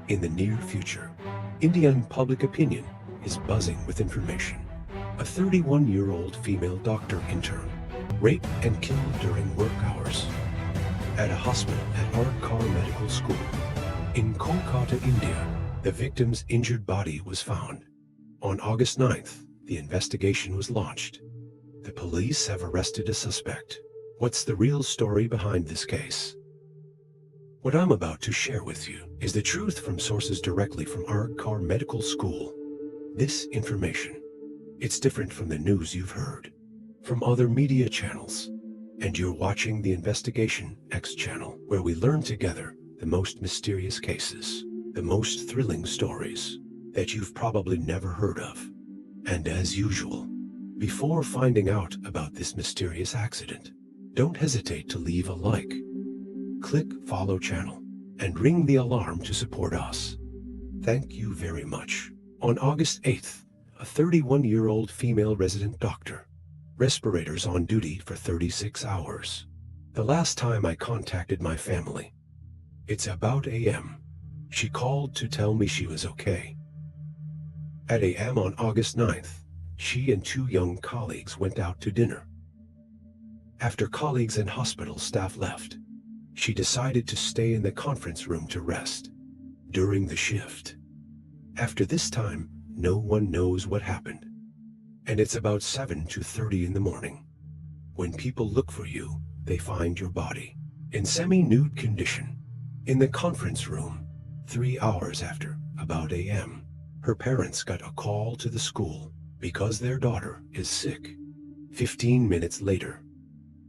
In the near future, Indian public opinion is buzzing with information. A 31-year-old female doctor intern raped and killed during work hours at a hospital at Ardkar Medical School. In Kolkata, India, the victim's injured body was found. On August 9th, the investigation was launched. The police have arrested a suspect. What's the real story behind this case? What I'm about to share with you is the truth from sources directly from Ardkar Medical School. This information, it's different from the news you've heard, from other media channels, and you're watching the Investigation X channel, where we learn together the most mysterious cases, the most thrilling stories that you've probably never heard of. And as usual, before finding out about this mysterious accident, don't hesitate to leave a like, click follow channel, and ring the alarm to support us. Thank you very much. On August 8th, a 31-year-old female resident doctor, respirators on duty for 36 hours. The last time I contacted my family, it's about a.m. She called to tell me she was okay. At a.m. on August 9th, she and two young colleagues went out to dinner. After colleagues and hospital staff left, she decided to stay in the conference room to rest during the shift. After this time, no one knows what happened. And it's about 7:30 in the morning. When people look for you, they find your body in semi-nude condition in the conference room. 3 hours after, about a.m., her parents got a call to the school because their daughter is sick. 15 minutes later,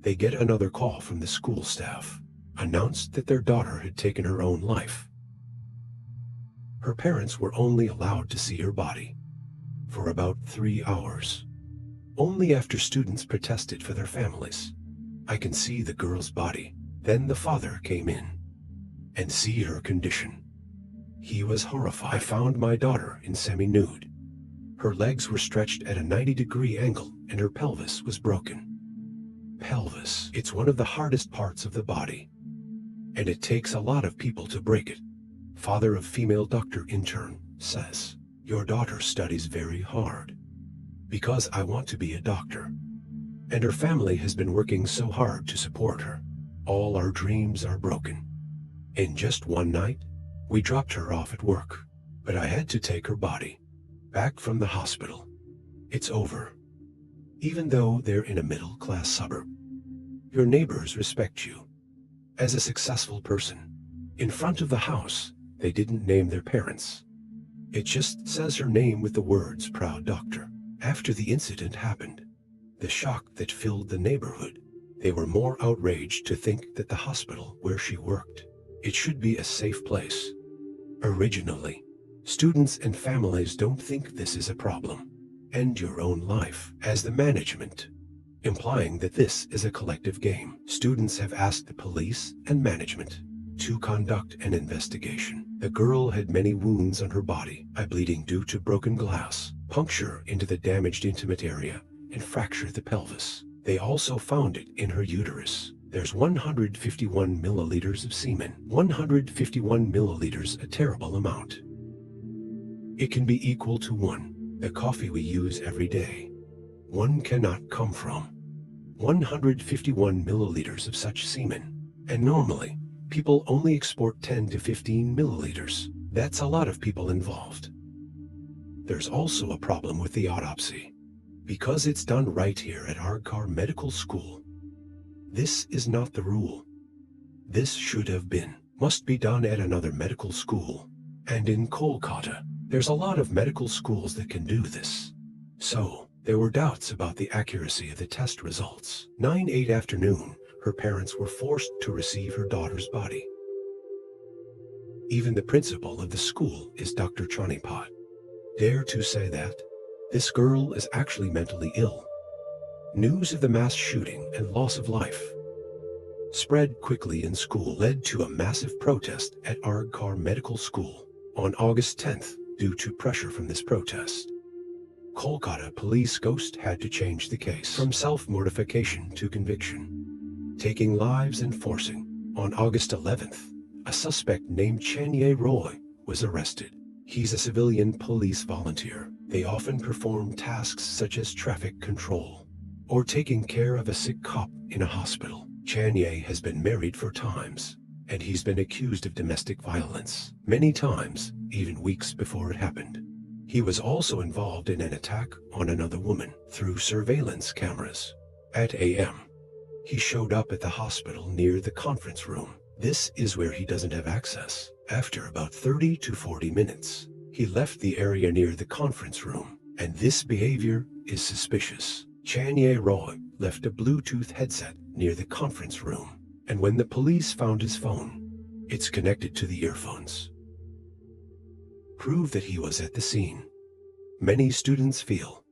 they get another call from the school staff, announced that their daughter had taken her own life. Her parents were only allowed to see her body for about 3 hours. Only after students protested for their families. I can see the girl's body. Then the father came in and see her condition. He was horrified. I found my daughter in semi-nude. Her legs were stretched at a 90-degree angle and her pelvis was broken. Pelvis, it's one of the hardest parts of the body, and it takes a lot of people to break it. Father of female doctor intern says, "Your daughter studies very hard because I want to be a doctor, and her family has been working so hard to support her. All our dreams are broken. In just one night, we dropped her off at work, but I had to take her body back from the hospital. It's over." Even though they're in a middle-class suburb, your neighbors respect you as a successful person. In front of the house, they didn't name their parents. It just says her name with the words "Proud Doctor." After the incident happened, the shock that filled the neighborhood, they were more outraged to think that the hospital where she worked, it should be a safe place. Originally, students and families don't think this is a problem. End your own life as the management, implying that this is a collective game. Students have asked the police and management to conduct an investigation. The girl had many wounds on her body, bleeding due to broken glass, puncture into the damaged intimate area, and fracture the pelvis. They also found it in her uterus. There's 151 milliliters of semen. 151 milliliters, a terrible amount. It can be equal to the coffee we use every day. One cannot come from 151 milliliters of such semen. And normally, people only export 10 to 15 milliliters. That's a lot of people involved. There's also a problem with the autopsy, because it's done right here at Ardkar Medical School. This is not the rule. This must be done at another medical school. And in Kolkata, there's a lot of medical schools that can do this. So, there were doubts about the accuracy of the test results. 9/8 afternoon, her parents were forced to receive her daughter's body. Even the principal of the school is Dr. Chanipat. Dare to say that this girl is actually mentally ill. News of the mass shooting and loss of life spread quickly in school, led to a massive protest at Ardkar Medical School on August 10th due to pressure from this protest. Kolkata police ghost had to change the case from self-mortification to conviction, taking lives and forcing. On August 11th, a suspect named Chanye Roy was arrested. He's a civilian police volunteer. They often perform tasks such as traffic control or taking care of a sick cop in a hospital. Chanye has been married 4 times, and he's been accused of domestic violence many times, even weeks before it happened. He was also involved in an attack on another woman through surveillance cameras. At a.m., he showed up at the hospital near the conference room. This is where he doesn't have access. After about 30 to 40 minutes, he left the area near the conference room, and this behavior is suspicious. Chanye Roy left a Bluetooth headset near the conference room, and when the police found his phone, it's connected to the earphones. Prove that he was at the scene. Many students feel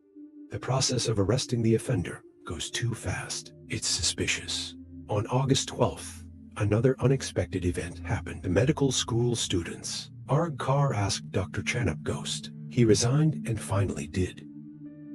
the process of arresting the offender goes too fast. It's suspicious. On August 12th, another unexpected event happened. The medical school students. Arg Carr asked Dr. Chanup Ghost. He resigned and finally did.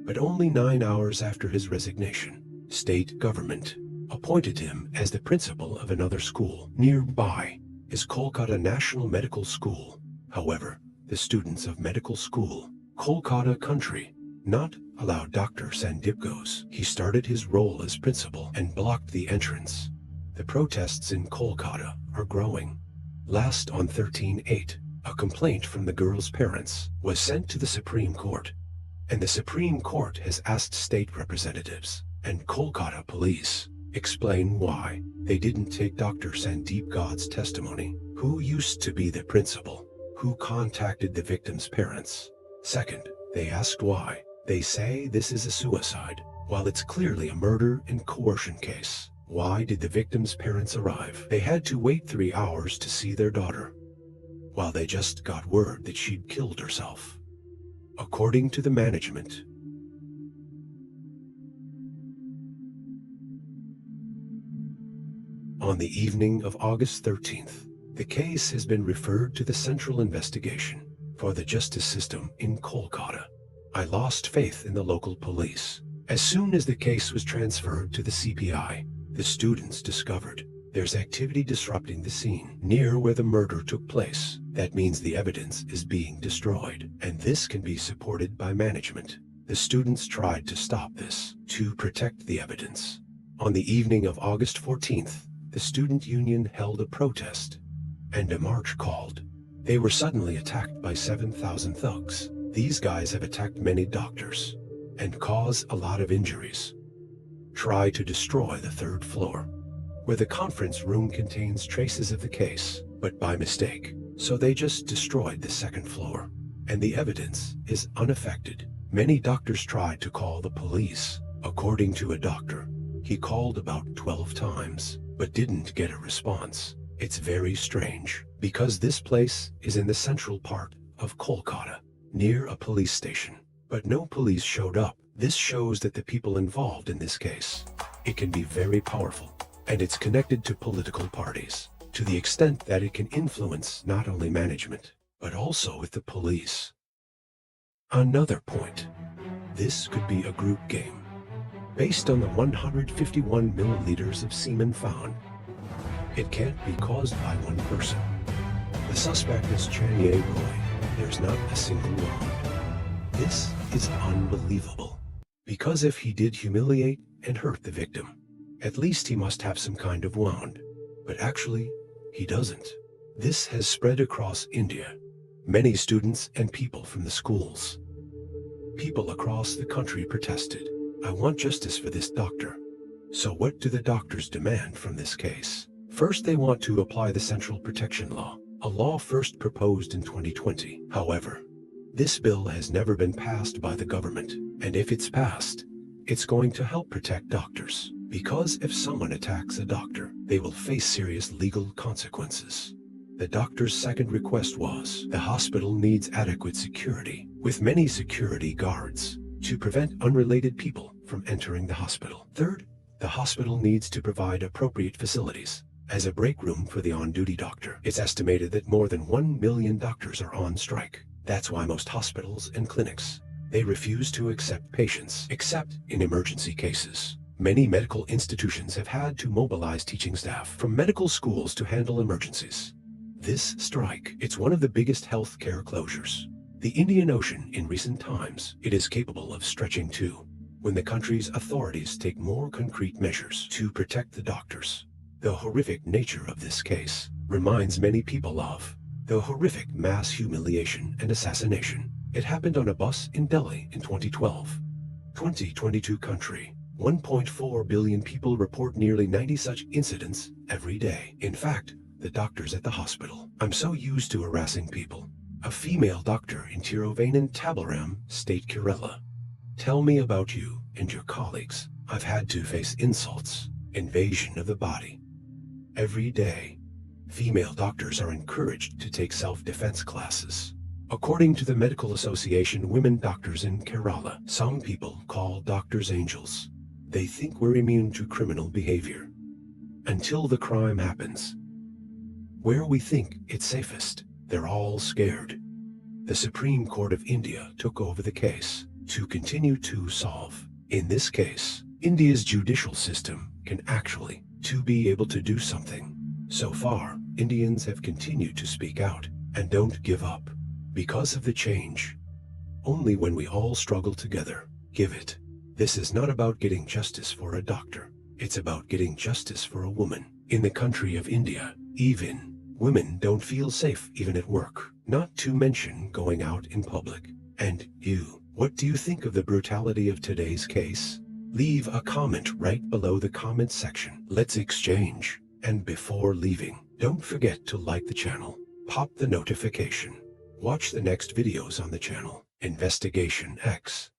But only 9 hours after his resignation, state government appointed him as the principal of another school. Nearby is Kolkata National Medical School. However, the students of medical school, Kolkata Country, not allowed Dr. Sandipgos. He started his role as principal and blocked the entrance. The protests in Kolkata are growing. Last on 13/8, a complaint from the girl's parents was sent to the Supreme Court, and the Supreme Court has asked state representatives and Kolkata police explain why they didn't take Dr. Sandeep God's testimony. Who used to be the principal? Who contacted the victim's parents? Second, they asked why. They say this is a suicide, while it's clearly a murder and coercion case. Why did the victim's parents arrive? They had to wait 3 hours to see their daughter, while they just got word that she'd killed herself. According to the management, on the evening of August 13th, the case has been referred to the Central Investigation for the Justice System in Kolkata. I lost faith in the local police. As soon as the case was transferred to the CPI, the students discovered there's activity disrupting the scene near where the murder took place. That means the evidence is being destroyed, and this can be supported by management. The students tried to stop this to protect the evidence. On the evening of August 14th, the student union held a protest and a march called. They were suddenly attacked by 7,000 thugs. These guys have attacked many doctors and caused a lot of injuries. Try to destroy the 3rd floor, where the conference room contains traces of the case, but by mistake. So they just destroyed the 2nd floor, and the evidence is unaffected. Many doctors tried to call the police. According to a doctor, he called about 12 times, but didn't get a response. It's very strange, because this place is in the central part of Kolkata, near a police station, but no police showed up. This shows that the people involved in this case, it can be very powerful, and it's connected to political parties, to the extent that it can influence not only management, but also with the police. Another point, this could be a group game. Based on the 151 milliliters of semen found, it can't be caused by one person. The suspect is Chanye Roy. There's not a single wound. This is unbelievable, because if he did humiliate and hurt the victim, at least he must have some kind of wound. But actually, he doesn't. This has spread across India. Many students and people from the schools, people across the country protested. I want justice for this doctor. So what do the doctors demand from this case? First, they want to apply the Central Protection Law, a law first proposed in 2020. However, this bill has never been passed by the government, and if it's passed, it's going to help protect doctors, because if someone attacks a doctor, they will face serious legal consequences. The doctor's second request was, the hospital needs adequate security, with many security guards, to prevent unrelated people from entering the hospital. Third, the hospital needs to provide appropriate facilities as a break room for the on-duty doctor. It's estimated that more than 1 million doctors are on strike. That's why most hospitals and clinics, they refuse to accept patients, except in emergency cases. Many medical institutions have had to mobilize teaching staff from medical schools to handle emergencies. This strike, it's one of the biggest healthcare closures. The Indian Ocean in recent times, it is capable of stretching too, when the country's authorities take more concrete measures to protect the doctors. The horrific nature of this case reminds many people of the horrific mass humiliation and assassination. It happened on a bus in Delhi in 2012. 2022 country. 1.4 billion people report nearly 90 such incidents every day. In fact, the doctors at the hospital, I'm so used to harassing people. A female doctor in Tiruvane Tabaram, State Kerala. Tell me about you and your colleagues. I've had to face insults, invasion of the body. Every day, female doctors are encouraged to take self-defense classes. According to the Medical Association Women Doctors in Kerala, some people call doctors angels. They think we're immune to criminal behavior. Until the crime happens. Where we think it's safest, they're all scared. The Supreme Court of India took over the case to continue to solve. In this case, India's judicial system can actually to be able to do something. So far, Indians have continued to speak out and don't give up because of the change. Only when we all struggle together, give it. This is not about getting justice for a doctor. It's about getting justice for a woman. In the country of India, even women don't feel safe even at work, not to mention going out in public. And you, what do you think of the brutality of today's case? Leave a comment right below the comment section. Let's exchange. And before leaving, don't forget to like the channel, pop the notification. Watch the next videos on the channel, Investigation X.